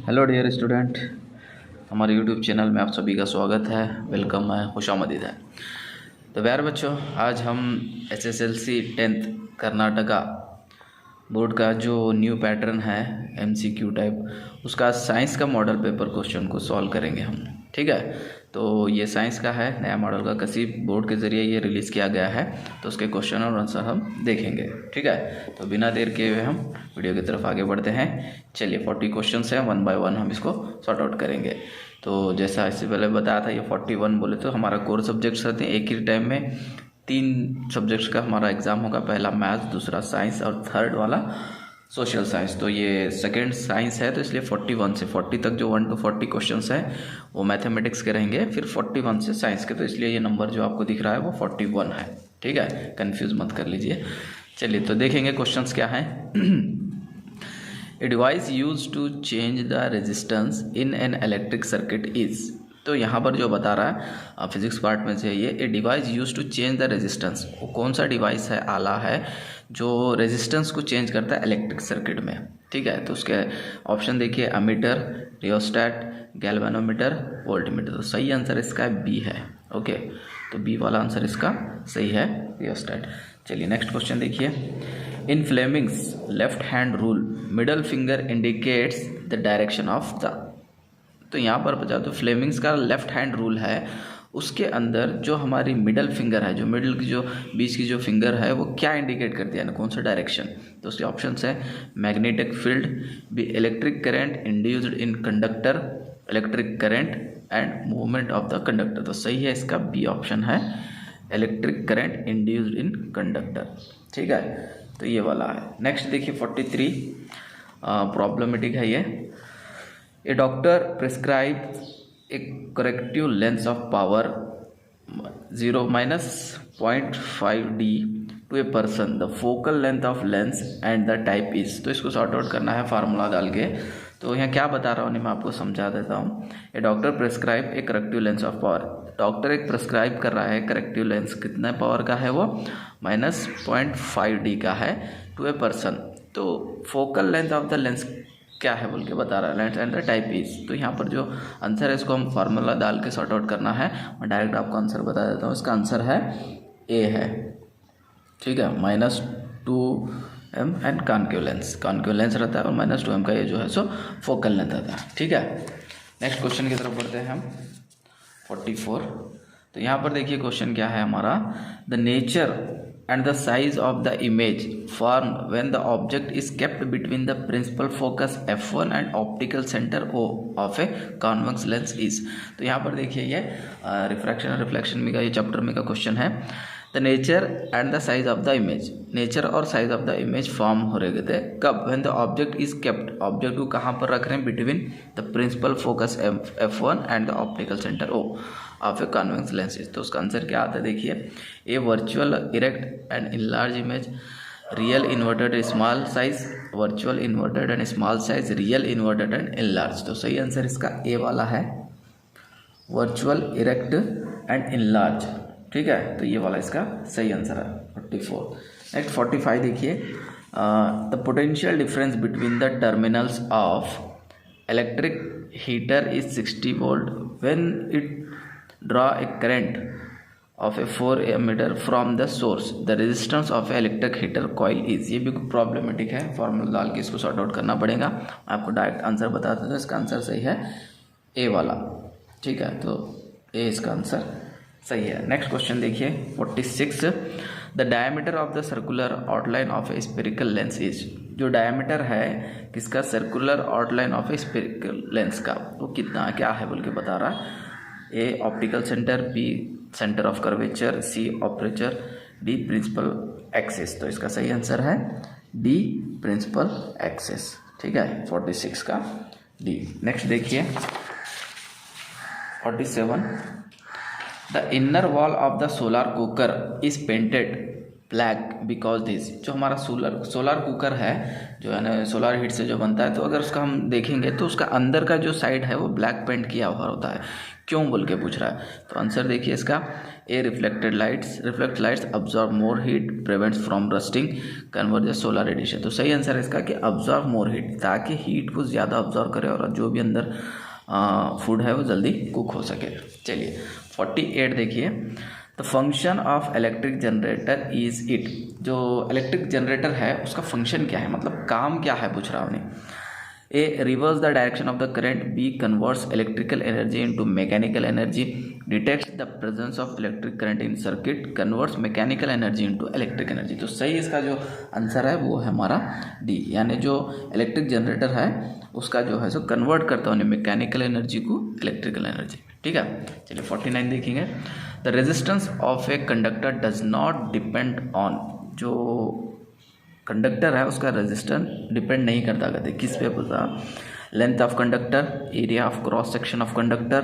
Hello dear student, हमारे YouTube channel में आप सभी का स्वागत है। वेलकम है, खुशामदीद है। तो प्यारे बच्चों, आज हम एसएसएलसी 10th कर्नाटका बोर्ड का जो न्यू पैटर्न है एमसीक्यू टाइप, उसका साइंस का मॉडल पेपर क्वेश्चन को सॉल्व करेंगे हम। ठीक है, तो ये साइंस का है, नया मॉडल का कसीब बोर्ड के ज़रिए ये रिलीज़ किया गया है, तो उसके क्वेश्चन और आंसर हम देखेंगे। ठीक है, तो बिना देर किए हुए हम वीडियो की तरफ आगे बढ़ते हैं। चलिए, 40 क्वेश्चन हैं, 1 बाय 1 हम इसको सॉर्ट आउट करेंगे। तो जैसा इससे पहले बताया था, ये 41 बोले तो हमारा कोर सब्जेक्ट्स रहते हैं। एक ही टाइम में 3 सब्जेक्ट्स का हमारा एग्जाम होगा, पहला मैथ्स, दूसरा साइंस और थर्ड वाला सोशल साइंस। तो ये सेकेंड साइंस है, तो इसलिए 41 से 40 तक जो 1 to 40 क्वेश्चंस हैं वो मैथमेटिक्स के रहेंगे, फिर 41 से साइंस के। तो इसलिए ये नंबर जो आपको दिख रहा है वो 41 है। ठीक है, कंफ्यूज मत कर लीजिए। चलिए, तो देखेंगे क्वेश्चंस क्या है। A device use to change the resistance in an electric circuit is. तो यहाँ पर जो बता रहा है फिजिक्स पार्ट में से, ये a device use to change the resistance, वो कौन सा डिवाइस है, आला है जो रेजिस्टेंस को चेंज करता है इलेक्ट्रिक सर्किट में। ठीक है, तो उसके ऑप्शन देखिए, अमीटर, रियोस्टैट, गैल्वेनोमीटर, वोल्टमीटर। तो सही आंसर इसका बी है। ओके, तो बी वाला आंसर इसका सही है, रियोस्टैट। चलिए, नेक्स्ट क्वेश्चन देखिए। In Fleming's left hand rule middle finger indicates the direction of the. तो यहाँ पर बचा, तो फ्लेमिंग्स का लेफ्ट हैंड रूल है, उसके अंदर जो हमारी मिडल फिंगर है, जो मिडल की जो बीच की जो फिंगर है, वो क्या इंडिकेट करती है ना, कौन सा डायरेक्शन। तो उसके ऑप्शन है magnetic field, B electric current induced in conductor, electric current and movement of the conductor. तो सही है इसका बी ऑप्शन है, electric current induced in conductor. ठीक है, तो ये वाला है। नेक्स्ट देखिए 43, प्रॉब्लमैटिक है ये। A doctor prescribe a corrective lens of power 0-0.5 d to a person, the focal length of lens and the type is. तो इसको सॉर्ट आउट करना है फार्मूला डाल के। तो यहाँ क्या बता रहा हूँ मैं आपको समझा देता हूँ। A doctor prescribe a corrective lens of power, doctor एक प्रिस्क्राइब कर रहा है करेक्टिव लेंस, कितना पावर का है वो, -0.5 d का है टू ए पर्सन। तो focal length of the lens क्या है बोल के बता रहा है, length and the type is. तो यहाँ पर जो आंसर है इसको हम फार्मूला डाल के सॉर्ट आउट करना है। मैं डायरेक्ट आपको आंसर बता देता हूँ, इसका आंसर है ए है। ठीक है, -2m एंड कॉन्केव लेंस रहता है, और -2m का ये जो है सो फोकल लेंथ रहता है। ठीक है, नेक्स्ट क्वेश्चन की तरफ बढ़ते हैं हम, 44। तो यहाँ पर देखिए क्वेश्चन क्या है हमारा, the nature and the size of the image formed when the object is kept between the principal focus f1 and optical center o of a convex lens is। तो यहाँ पर देखिए ये रिफ्रैक्शन और रिफ्लेक्शन में का ये चैप्टर में का क्वेश्चन है। The nature and the size of the image, nature और size of the image form हो रहे थे कब, when the object is kept, object को कहाँ पर रख रहे हैं, between the principal focus f1 and the optical centre o of a convex lenses. तो उसका आंसर क्या आता है देखिए, a virtual erect and enlarge image, real inverted small size, virtual inverted and small size, real inverted and enlarge. तो सही answer इसका ए वाला है, वर्चुअल इरेक्ट एंड इनलार्ज। ठीक है, तो ये वाला इसका सही आंसर है 44। नेक्स्ट 45 देखिए, the potential difference between the terminals of electric heater is 60 volt when it draw a current of a 4 ammeter from the source, the resistance of a electric heater coil is। ये भी problematic है, formula डाल के इसको sort out करना पड़ेगा। आपको direct answer बता देता हूँ, इसका आंसर सही है ए वाला। ठीक है, तो ए इसका आंसर सही है। नेक्स्ट क्वेश्चन देखिए 46, the diameter of the circular outline of A spherical lens is. जो डायमीटर है किसका, circular outline of A spherical lens का, वो कितना है, क्या है बोल के बता रहा है। A optical centre, B centre of curvature, C aperture, D principal axis. तो इसका सही आंसर है डी प्रिंसिपल एक्सिस। ठीक है, 46 का डी। नेक्स्ट देखिए 47, the inner wall of the solar cooker is painted black because this. जो हमारा सोलर कुकर है जो है ना सोलर हीट से जो बनता है, तो अगर उसका हम देखेंगे तो उसका अंदर का जो साइड है वो ब्लैक पेंट किया हुआ होता है। क्यों बोल के पूछ रहा है, तो आंसर देखिए इसका, A reflect lights absorb more heat, prevents from rusting, convert the solar radiation. तो सही आंसर है इसका कि अब्जॉर्ब मोर हीट, ताकि हीट को ज़्यादा अब्जॉर्ब करे और जो भी अंदर फूड है वो जल्दी कुक हो सके। चलिए 48 देखिए, the function of electric generator is it. जो इलेक्ट्रिक जनरेटर है उसका फंक्शन क्या है, मतलब काम क्या है पूछ रहा हूँ। A reverse the direction of the current, B converts electrical energy into mechanical energy, detects the presence of electric current in circuit, converts mechanical energy into electric energy. तो सही इसका जो आंसर है वो है हमारा डी, यानी जो इलेक्ट्रिक जनरेटर है उसका जो है सो कन्वर्ट करता है मैकेनिकल एनर्जी को इलेक्ट्रिकल एनर्जी। ठीक है, चलिए 49 देखेंगे, the resistance of a conductor does not depend on. जो कंडक्टर है उसका रेजिस्टेंस डिपेंड नहीं करता, कहते किस पे बोलता, length of conductor, area of cross section of conductor,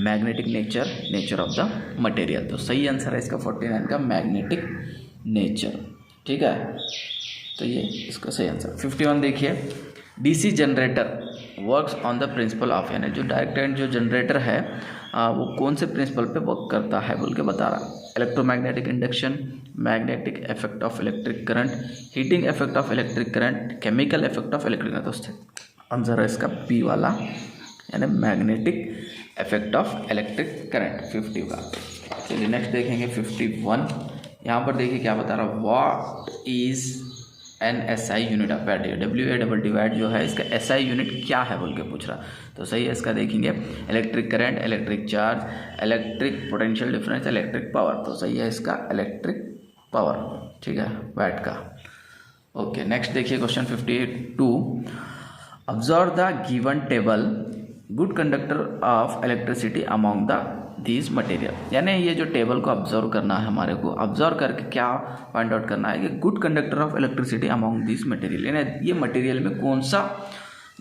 magnetic nature of the material. तो सही आंसर है इसका 49 का मैग्नेटिक नेचर। ठीक है, तो ये इसका सही आंसर। 51 देखिए, DC generator works on the principle of, यानी जो डायरेक्ट करंट जो जनरेटर है वो कौन से प्रिंसिपल पे वर्क करता है बोल के बता रहा, electromagnetic induction, magnetic effect of electric current, heating effect of electric current, chemical effect of electric current. दोस्तों आंसर है इसका बी वाला, यानी magnetic effect of electric current 50 का। चलिए नेक्स्ट देखेंगे 51। यहाँ पर देखिए क्या बता रहा, what is an SI unit of battery, WA जो है इसका SI यूनिट क्या है बोल के पूछ रहा। तो सही है इसका देखेंगे, electric current, electric charge, electric potential difference, electric power. तो सही है इसका इलेक्ट्रिक पावर। ठीक है, वैट का। ओके, नेक्स्ट देखिए question 52, observe the given table, good conductor of electricity among the this material. यानी ये जो टेबल को ऑब्जर्व करना है हमारे को, ऑब्जर्व करके क्या फाइंड आउट करना है कि good conductor of electricity among this material, यानी ये मटेरियल में कौन सा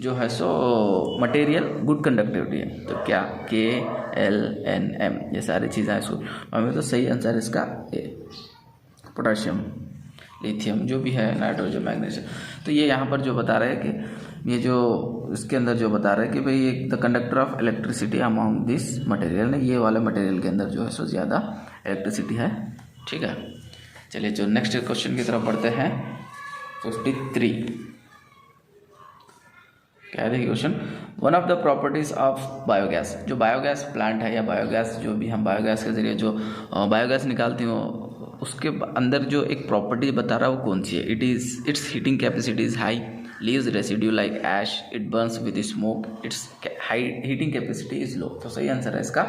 जो है सो मटेरियल गुड कंडक्टिविटी है। तो क्या KLNM ये सारी चीज़ें इसको हमें, तो सही आंसर इसका ए, पोटाशियम, लिथियम जो भी है, नाइट्रोजन, मैग्नीशियम। तो ये यहाँ पर जो बता रहे हैं कि ये जो इसके अंदर जो बता रहे हैं कि भाई एक the conductor of electricity among this material, ने ये वाले मटेरियल के अंदर जो है सो ज़्यादा इलेक्ट्रिसिटी है। ठीक है, चलिए जो नेक्स्ट क्वेश्चन की तरफ बढ़ते हैं 53। क्या है देखिए question, one of the properties of biogas. जो बायोगैस प्लांट है या बायोगैस जो भी हम बायोगैस के जरिए जो बायोगैस निकालती हो उसके अंदर जो एक प्रॉपर्टी बता रहा है वो कौन सी है, it's heating capacity is high, leaves residue like ash, it burns with smoke, it's heating capacity is low. तो सही आंसर है इसका,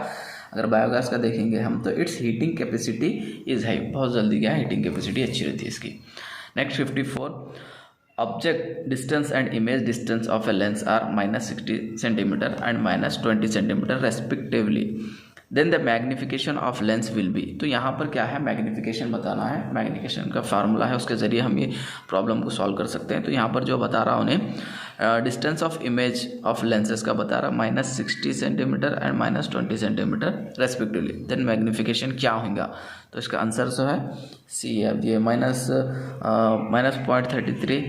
अगर बायोगैस का देखेंगे हम तो it's heating capacity is high, बहुत जल्दी क्या है हीटिंग कैपेसिटी अच्छी रहती है इसकी। Next 54, object distance and image distance of a lens are -60 centimetre and -20 centimetre respectively, then the magnification of lens will be. तो यहाँ पर क्या है, मैग्निफिकेशन बताना है, मैग्निफिकेशन का फार्मूला है, उसके ज़रिए हम ये प्रॉब्लम को सॉल्व कर सकते हैं। तो यहाँ पर जो बता रहा उन्हें distance of image of lenses का बता रहा -60 centimetre and -20 centimetre respectively, then magnification क्या होगा। तो इसका आंसर जो है सी है, ये -0.33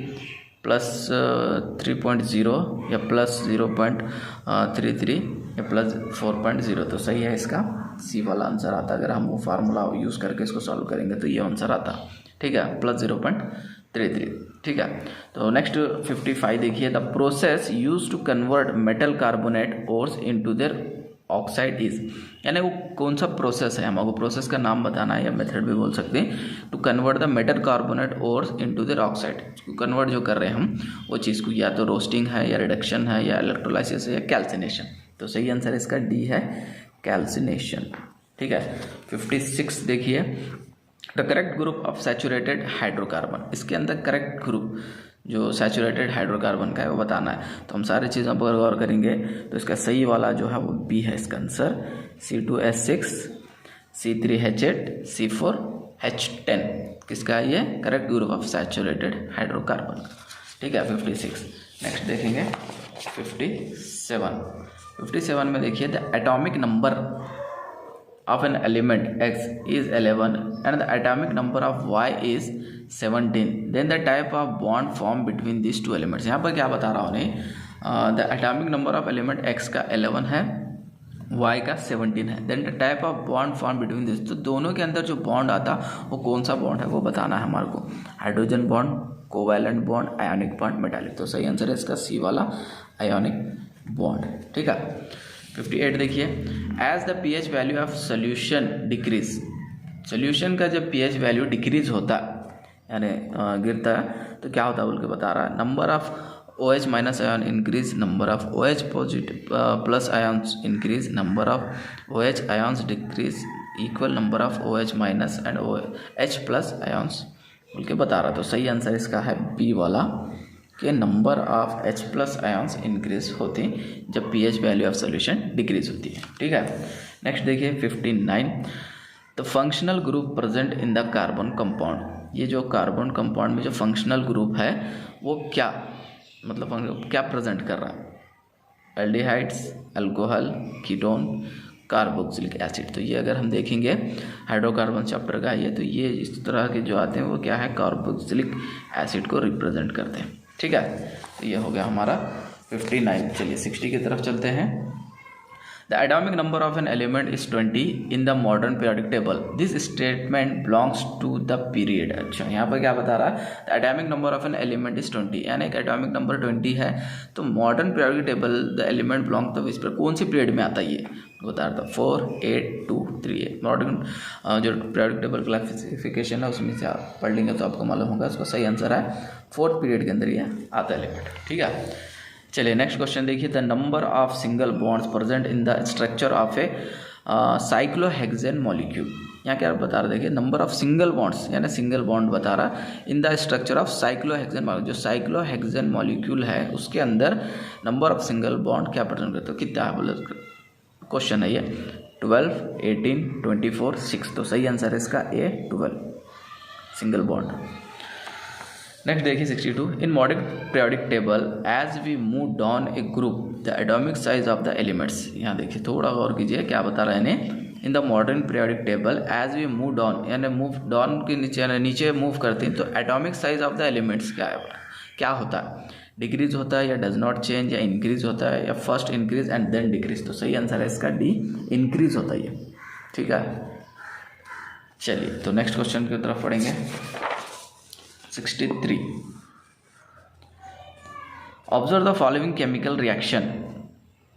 +3.0 या +0.33 या +4.0। तो सही है इसका सी वाला आंसर आता, अगर हम वो फार्मूला यूज़ करके इसको सॉल्व करेंगे तो ये आंसर आता। ठीक है, +0.33। ठीक है, तो नेक्स्ट 55 देखिए, the process use to convert metal carbonate ores into their oxide is, यानी वो कौन सा प्रोसेस है, हमको प्रोसेस का नाम बताना है या मेथड भी बोल सकते हैं। To convert the metal carbonate ores into their oxide, convert जो कर रहे हैं हम वो चीज़ को, या तो रोस्टिंग है या रिडक्शन है या इलेक्ट्रोलाइसिस है या कैल्सिनेशन। तो सही आंसर इसका डी है, कैल्सिनेशन। ठीक है, 56 देखिए, the correct group of saturated hydrocarbon, इसके अंदर करेक्ट ग्रुप जो सैचुरेटेड हाइड्रोकार्बन का है वो बताना है। तो हम सारी चीज़ों पर गौर करेंगे, तो इसका सही वाला जो है वो बी है इसका आंसर, C2H6 C3H8 C4H10 किसका है ये, correct group of saturated hydrocarbon. ठीक है, 56। नेक्स्ट देखेंगे 57 में देखिए, the atomic number of an element X is 11 and the atomic number of Y is 17, then the type of bond formed between these two elements. यहाँ पर क्या बता रहा हूँ उन्हें, the atomic number of element X का 11 है, Y का 17 है, then the type of bond form between this. तो दोनों के अंदर जो बॉन्ड आता वो कौन सा बॉन्ड है वो बताना है हमारे को. Hydrogen bond, covalent bond, ionic bond, metallic. तो सही आंसर है इसका सी वाला, आयोनिक बॉन्ड. ठीक है. 58 देखिए, as the pH value of solution decrease. Solution का जब pH वैल्यू डिक्रीज होता है यानी गिरता है तो क्या होता है बोल के बता रहा है. Number of OH minus ion increase, number of OH positive plus ions increase, number of OH ions decrease, equal number of OH minus and OH plus ions बोल के बता रहा. तो सही आंसर इसका है बी वाला, कि number of H plus ions increase होते हैं जब pH value of solution decrease होती है. ठीक है. नेक्स्ट देखिए 59, the functional group present in the carbon compound. ये जो कार्बन कंपाउंड में जो फंक्शनल ग्रुप है वो क्या मतलब क्या प्रेजेंट कर रहा है. Aldehydes, alcohol, ketone, carboxylic acid. तो ये अगर हम देखेंगे हाइड्रोकार्बन चैप्टर का ये, तो ये इस तरह के जो आते हैं वो क्या है, कार्बोक्सिलिक एसिड को रिप्रेजेंट करते हैं. ठीक है. तो ये हो गया हमारा 59. चलिए 60 की तरफ चलते हैं. The atomic number of an element is 20 in the modern periodic table. This statement belongs to the period. अच्छा, यहाँ पर क्या बता रहा है, the atomic number of an element is 20, यानी एक एटॉमिक नंबर 20 है तो modern periodic table the element belong तो इस पर कौन सी पीरियड में आता है ये बता रहा था. 4, 8, 2, 3. मॉडर्न जो पीरियोडिक टेबल क्लासिफिकेशन है उसमें से आप पढ़ लेंगे तो आपको मालूम होगा. उसका सही आंसर है 4th पीरियड के अंदर ये आता है एलिमेंट. ठीक है. चलिए नेक्स्ट क्वेश्चन देखिए, the number of single bonds present in the structure of A cyclohexane molecule. यहाँ क्या बता रहा है, देखिए नंबर ऑफ सिंगल बॉन्ड्स यानी सिंगल बॉन्ड बता रहा in the structure of cyclohexane molecule. जो साइक्लोहेक्सेन मॉलिक्यूल है उसके अंदर नंबर ऑफ सिंगल बॉन्ड क्या प्रेजेंट करते हो, कितना है बोले क्वेश्चन है ये. 12, 18, 24, 6. तो सही आंसर है इसका ए 12 सिंगल बॉन्ड. नेक्स्ट देखिए 62, in modern periodic table as we move down a group the atomic size of the elements. यहाँ देखिए थोड़ा गौर कीजिए क्या बता रहा है इन्हें. In the modern periodic table as we move down यानी मूव डाउन के नीचे यानी नीचे मूव करते हैं तो atomic size of the elements क्या है, क्या होता है, डिक्रीज होता है या डज नॉट चेंज या इंक्रीज होता है या first increase and then decrease. तो सही आंसर है इसका डी, इंक्रीज होता है ये. ठीक है. चलिए तो नेक्स्ट क्वेश्चन की तरफ पढ़ेंगे. 63, observe the following chemical reaction.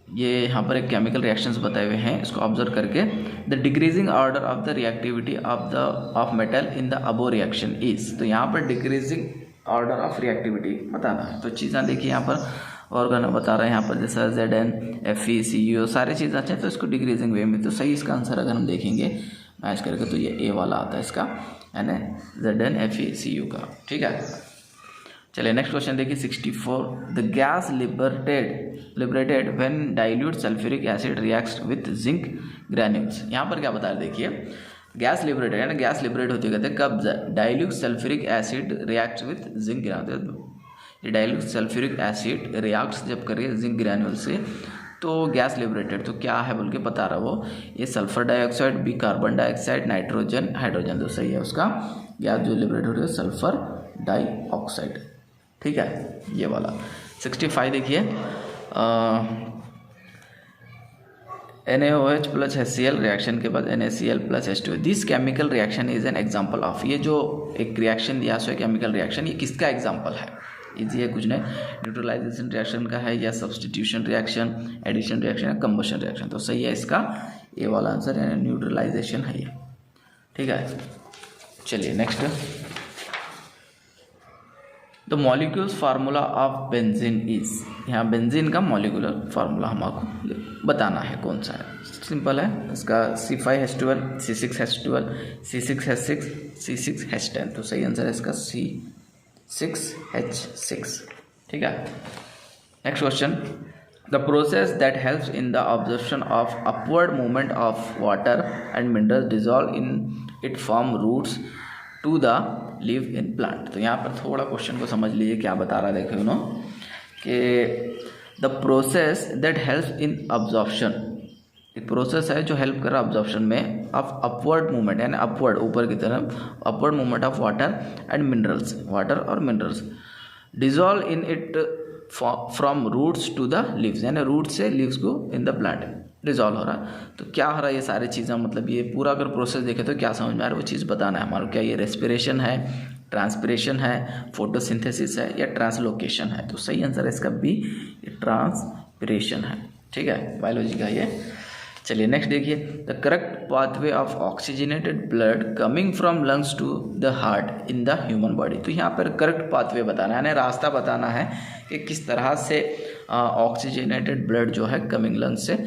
ये यहाँ पर एक केमिकल रिएक्शंस बताए हुए हैं, इसको ऑब्जर्व करके the decreasing order of the reactivity of metal in the above reaction is. तो यहाँ पर डिक्रीजिंग ऑर्डर ऑफ रिएक्टिविटी बताना है. तो चीज़ें देखिए यहाँ पर ऑर्गन बता रहा है यहाँ पर जैसा ZN, Fe, Cu सारी चीज़ें अच्छे तो इसको डिक्रीजिंग वे में. तो सही इसका आंसर अगर हम देखेंगे मैच करके तो ये ए वाला आता है इसका, यानी ZN, Fe, Cu का. ठीक है. चलिए नेक्स्ट क्वेश्चन देखिए 64, the gas liberated when dilute sulphuric acid reacts with zinc granules. यहाँ पर क्या बता रहे देखिए, गैस लिबरेटेड यानी गैस लिबरेट होती है कब, dilute sulphuric acid reacts with zinc granule. ये डाइल्यूट सल्फ्यूरिक एसिड रिएक्ट्स जब करिए जिंक ग्रैन्यूल से तो गैस लिबरेटेड. तो क्या है बोल के बता रहा वो, ये sulphur dioxide, B carbon dioxide, nitrogen, hydrogen. तो सही है उसका गैस जो लिबरेट हो रही है सल्फर डाइऑक्साइड. ठीक है ये वाला. 65 देखिए, NaOH प्लस HCl रिएक्शन के बाद NaCl plus H2. This chemical reaction is an example of. ये जो एक रिएक्शन दिया सो केमिकल रिएक्शन ये किसका एग्जाम्पल है, इजी है कुछ नहीं, न्यूट्रलाइजेशन रिएक्शन का है या सब्सटीट्यूशन रिएक्शन, एडिशन रिएक्शन या कंबशन रिएक्शन. तो सही है इसका ए वाला आंसर यानी न्यूट्रलाइजेशन है ये. ठीक है. चलिए next, the molecules formula of benzene is. यहाँ बेंजीन का मॉलिक्यूलर फार्मूला हमको बताना है कौन सा है. सिंपल है इसका C5H12, C6H12, C6H6, C6H10. तो सही आंसर है इसका C6H6. ठीक है. Next question, the process that helps in the absorption of upward movement of water and minerals dissolve in it from roots to the leaf in plant. तो यहाँ पर थोड़ा क्वेश्चन को समझ लीजिए क्या बता रहा है. देखो नो कि the process that helps in absorption, एक प्रोसेस है जो हेल्प कर रहा है ऑब्जॉर्प्शन में ऑफ अपवर्ड मूवमेंट, यानी अपवर्ड ऊपर की तरफ upward movement of water and minerals, water और minerals, dissolve in it from roots to the leaves, यानी रूट से लीव्स को इन द प्लांट डिजॉल्व हो रहा है। तो क्या हो रहा है ये सारी चीज़ें, मतलब ये पूरा अगर प्रोसेस देखें तो क्या समझ में आ रहा है वो चीज़ बताना है हमारा। क्या ये रेस्पिरेशन है, ट्रांसपिरेशन है, फोटोसिंथेसिस है या ट्रांसलोकेशन है? तो सही आंसर है इसका बी, ये ट्रांसपिरेशन है। ठीक है, बायोलॉजी का ये। चलिए नेक्स्ट देखिए, the correct pathway of oxygenated blood coming from lungs to the heart in the human body. तो यहाँ पर करेक्ट पाथवे बताना है, यानी रास्ता बताना है कि किस तरह से ऑक्सीजनेटेड ब्लड जो है कमिंग लंग्स से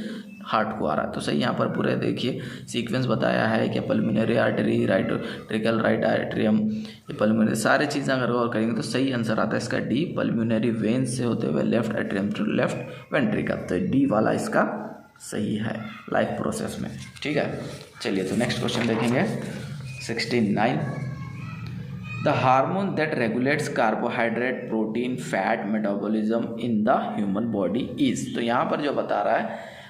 हार्ट को आ रहा है। तो सही यहाँ पर पूरे देखिए सीक्वेंस बताया है कि pulmonary artery, right trickle, right atrium, ये पल्मोनरी सारी चीज़ें अगर गौर करेंगे तो सही आंसर आता है इसका डी, पल्मोनरी वेन से होते हुए left atrium to left ventricle. तो डी वाला इसका सही है लाइफ प्रोसेस में। ठीक है, चलिए तो नेक्स्ट क्वेश्चन देखेंगे 69। The hormone that regulates carbohydrate, protein, fat metabolism in the human body is. तो यहाँ पर जो बता रहा है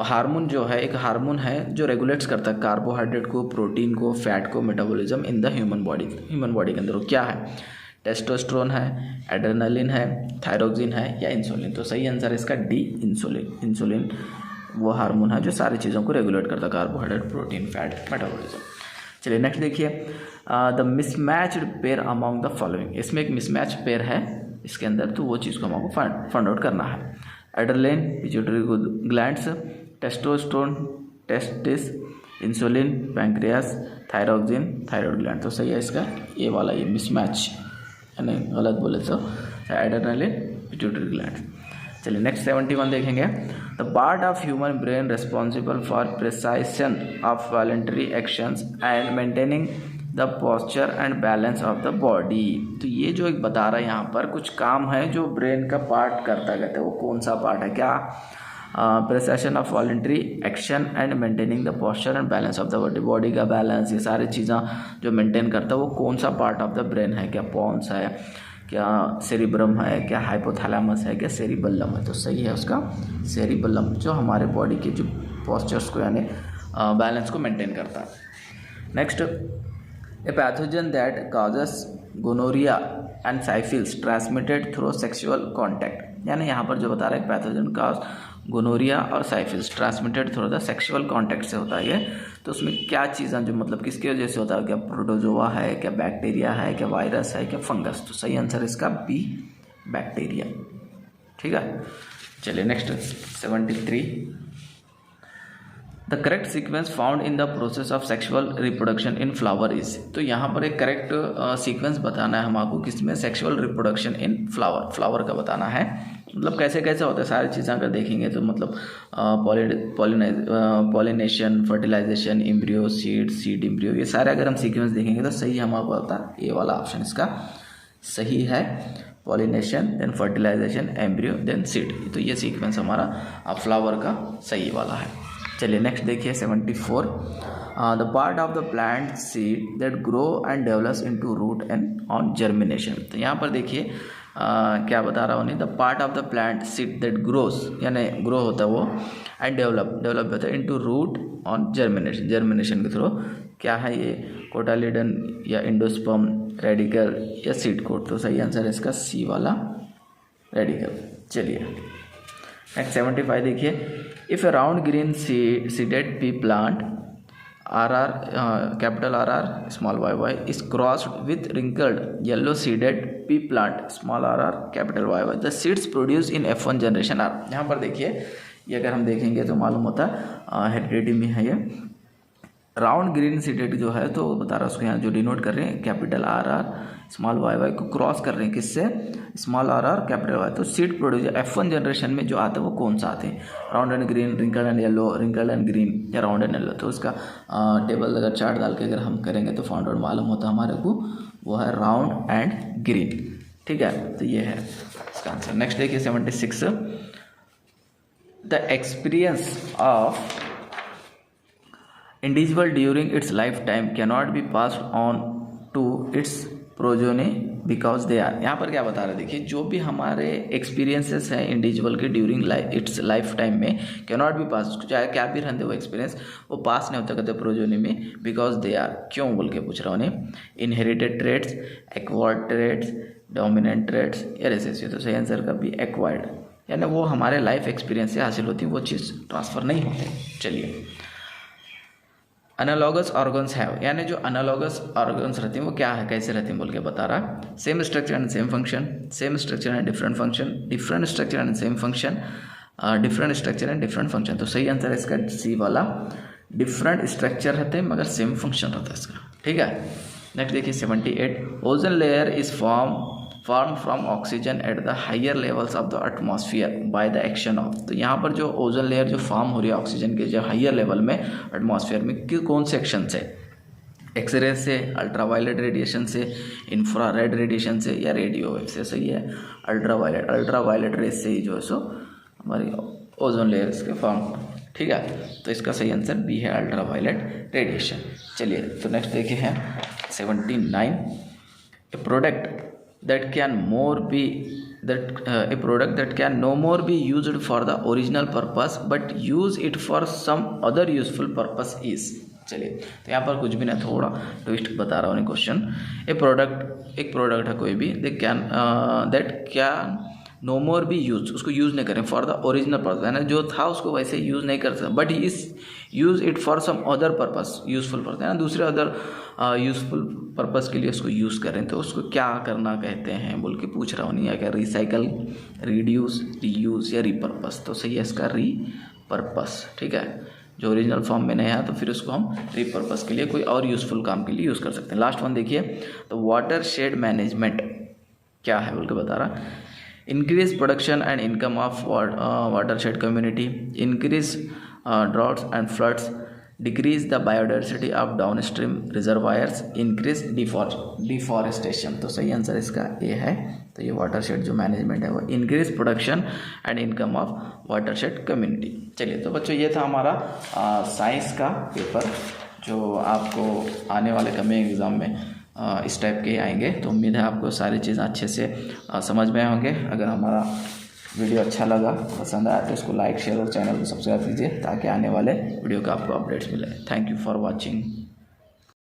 हार्मोन जो है, एक हार्मोन है जो रेगुलेट्स करता है कार्बोहाइड्रेट को, प्रोटीन को, फैट को, metabolism in the human body. Human body के अंदर वो क्या है? टेस्टोस्टेरोन है, एड्रेनलिन है, थायरोक्सिन है या इंसुलिन? तो सही आंसर है इसका डी, इंसुलिन। इंसुलिन वो हार्मोन है जो सारी चीज़ों को रेगुलेट करता है, कार्बोहाइड्रेट, प्रोटीन, फैट, मेटाबॉलिज्म। चलिए नेक्स्ट देखिए, the mismatched pair among the following. इसमें एक मिसमैच पेयर है इसके अंदर, तो वो चीज़ को हमको फाइंड आउट करना है। Adrenaline pituitary glands, testosterone testis, insulin pancreas, thyroxine thyroid gland. तो सही है इसका ये वाला, ये मिसमैच, यानी गलत बोले तो एड्रेनलिन पिट्यूटरी ग्लैंड। चलिए नेक्स्ट 71 देखेंगे, the part of human brain responsible for precision of voluntary actions and maintaining the posture and balance of the body. तो ये जो एक बता रहा है यहाँ पर कुछ काम है जो ब्रेन का पार्ट करता कहते हैं, वो कौन सा पार्ट है? क्या precision of voluntary action and maintaining the posture and balance of the body, body का बैलेंस, ये सारी चीज़ें जो मेंटेन करता है वो कौन सा पार्ट ऑफ द ब्रेन है? क्या पोन्स है, क्या सेरिब्रम है, क्या हाइपोथैलेमस है, क्या सेरिबेलम है? तो सही है उसका सेरिबेलम, जो हमारे बॉडी के जो पोस्चर्स को यानी बैलेंस को मेंटेन करता है। Next, a pathogen that causes gonorrhoea and syphilis transmitted through sexual contact, यानी यहाँ पर जो बता रहा है पैथोजन का गोनोरिया और साइफिल्स transmitted through the sexual contact से होता है ये। तो उसमें क्या चीज़ें जो मतलब किसकी वजह से होता है? क्या प्रोटोजोआ है, क्या बैक्टीरिया है, क्या वायरस है, क्या फंगस? तो सही आंसर इसका बी, बैक्टीरिया। ठीक है, चलिए next 73, the correct sequence found in the process of sexual reproduction in flower is. तो यहाँ पर एक करेक्ट सीक्वेंस बताना है हमको किसमें? Sexual reproduction in flower, flower का बताना है। मतलब कैसे कैसे होता है सारी चीज़ें अगर देखेंगे तो मतलब pollination, fertilisation, embryo, seed embryo, ये सारे अगर हम सीक्वेंस देखेंगे तो सही हमको होता है ये वाला ऑप्शन इसका सही है, pollination then fertilisation, embryo then seed. तो ये सीक्वेंस हमारा फ्लावर का सही वाला है। चलिए नेक्स्ट देखिए 74, the part of the plant seed that grow and develops into root and on germination. तो यहाँ पर देखिए क्या बता रहा हूँ, नहीं, the part of the plant seed that grows, यानी ग्रो होता है वो, एंड डेवलप होता है into root on germination, germination के थ्रू। क्या है ये? कोटालिडन या इंडोस्पर्म, रेडिकल या सीड कोट? तो सही आंसर है इसका सी वाला, रेडिकल। चलिए नेक्स्ट 75 देखिए, if a round green seeded P plant RR, capital RR, small yy is crossed with wrinkled yellow seeded pea plant, small rr, capital YY. The seeds produced in F1 generation are। यहाँ पर देखिए ये अगर हम देखेंगे तो मालूम होता है हेरिडिटी में है ये राउंड ग्रीन सीडेड जो है, तो बता रहा है उसको यहाँ जो डिनोट कर रहे हैं कैपिटल RR स्मॉल YY को क्रॉस कर रहे हैं किससे? Small RR capital Y। तो सीड प्रोड्यूस F1 जनरेशन में जो आते हैं वो कौन सा आते हैं? Round and green, wrinkled and yellow, wrinkled and green या राउंड एंड येलो? तो उसका टेबल अगर चार्ट डाल के अगर हम करेंगे तो फाउंड आउट मालूम होता है हमारे को, वो है राउंड एंड ग्रीन। ठीक है, तो ये है इसका आंसर। नेक्स्ट देखिए 76, the experience of individual during its lifetime cannot be passed on to its progeny because they are. यहाँ पर क्या बता रहे हैं, देखिए जो भी हमारे एक्सपीरियंसेस हैं इंडिविजुअल के ड्यूरिंग इट्स लाइफ टाइम में कैन नॉट बी पास, चाहे क्या भी रहते वो एक्सपीरियंस वो पास नहीं होता कहते प्रोजोनी में, बिकॉज दे आर, क्यों बोल के पूछ रहा हूँ उन्हें, inherited traits, acquired traits, dominant traits या रिसेसिव। तो सही आंसर का भी एक्वायर्ड, यानी वो हमारे लाइफ एक्सपीरियंस से हासिल होती है, वो चीज़ ट्रांसफ़र नहीं होती। चलिए, एनालॉगस ऑर्गन्स है, यानी जो एनालॉगस ऑर्गन्स रहती हैं वो क्या है, कैसे रहती हैं बोल के बता रहा, same structure and same function, same structure and different function, different structure and same function, different structure and different function. तो सही आंसर है इसका सी वाला, डिफरेंट स्ट्रक्चर रहते हैं मगर सेम फंक्शन रहता है इसका। ठीक है, नेक्स्ट देखिए 78, ozone layer is form from oxygen at the higher levels of the atmosphere by the action of. तो यहाँ पर जो ओजोन लेयर जो फॉर्म हो रही है ऑक्सीजन के जो हायर लेवल में एटमॉस्फेयर में, कौन से एक्शन से, एक्सरे से, अल्ट्रावायलेट रेडिएशन से, इंफ्रारेड रेडिएशन से या रेडियो वेव से। सही है, अल्ट्रावायलेट रेज से ही जो है सो हमारी ओजोन लेयर्स के फॉर्म। ठीक है, तो इसका सही आंसर बी है, अल्ट्रावायलेट रेडिएशन। चलिए, तो नेक्स्ट देखिए है 79, ए product that can no more be used for the original purpose but use it for some other useful purpose is। चलिए, तो यहाँ पर कुछ भी नहीं, थोड़ा ट्विस्ट बता रहा हूँ क्वेश्चन। एक प्रोडक्ट है कोई भी, that can no more be use, उसको यूज़ नहीं करें फॉर द ओरिजिनल पर्पस, है ना, जो था उसको वैसे यूज़ नहीं कर सकता, बट इस use it for some other purpose, useful purpose, है ना, दूसरे अदर यूजफुल पर्पस के लिए उसको यूज़ करें, तो उसको क्या करना कहते हैं बोल के पूछ रहा हूँ। नहीं, क्या रिसाइकल, रिड्यूस, रीयूज़ या रीपर्पस। तो सही है इसका रीपर्पस। ठीक है, जो ओरिजिनल फॉर्म में नहीं आया तो फिर उसको हम रीपर्पस के लिए कोई और यूजफुल काम के लिए यूज़ कर सकते हैं। लास्ट वन देखिए, तो वाटर शेड मैनेजमेंट क्या है बोल के बता रहा, increase production and income of watershed community, increase droughts and floods, decrease the biodiversity of downstream reservoirs, increase deforestation। तो सही आंसर इसका ए है। तो ये वाटरशेड जो मैनेजमेंट है वो increase production and income of watershed community. चलिए, तो बच्चों ये था हमारा साइंस का पेपर जो आपको आने वाले कमिंग एग्ज़ाम में इस टाइप के आएंगे। तो उम्मीद है आपको सारी चीज़ें अच्छे से समझ में आए होंगे। अगर हमारा वीडियो अच्छा लगा, पसंद आया तो इसको लाइक, शेयर और चैनल को सब्सक्राइब कीजिए ताकि आने वाले वीडियो का आपको अपडेट्स मिले। Thank you for watching.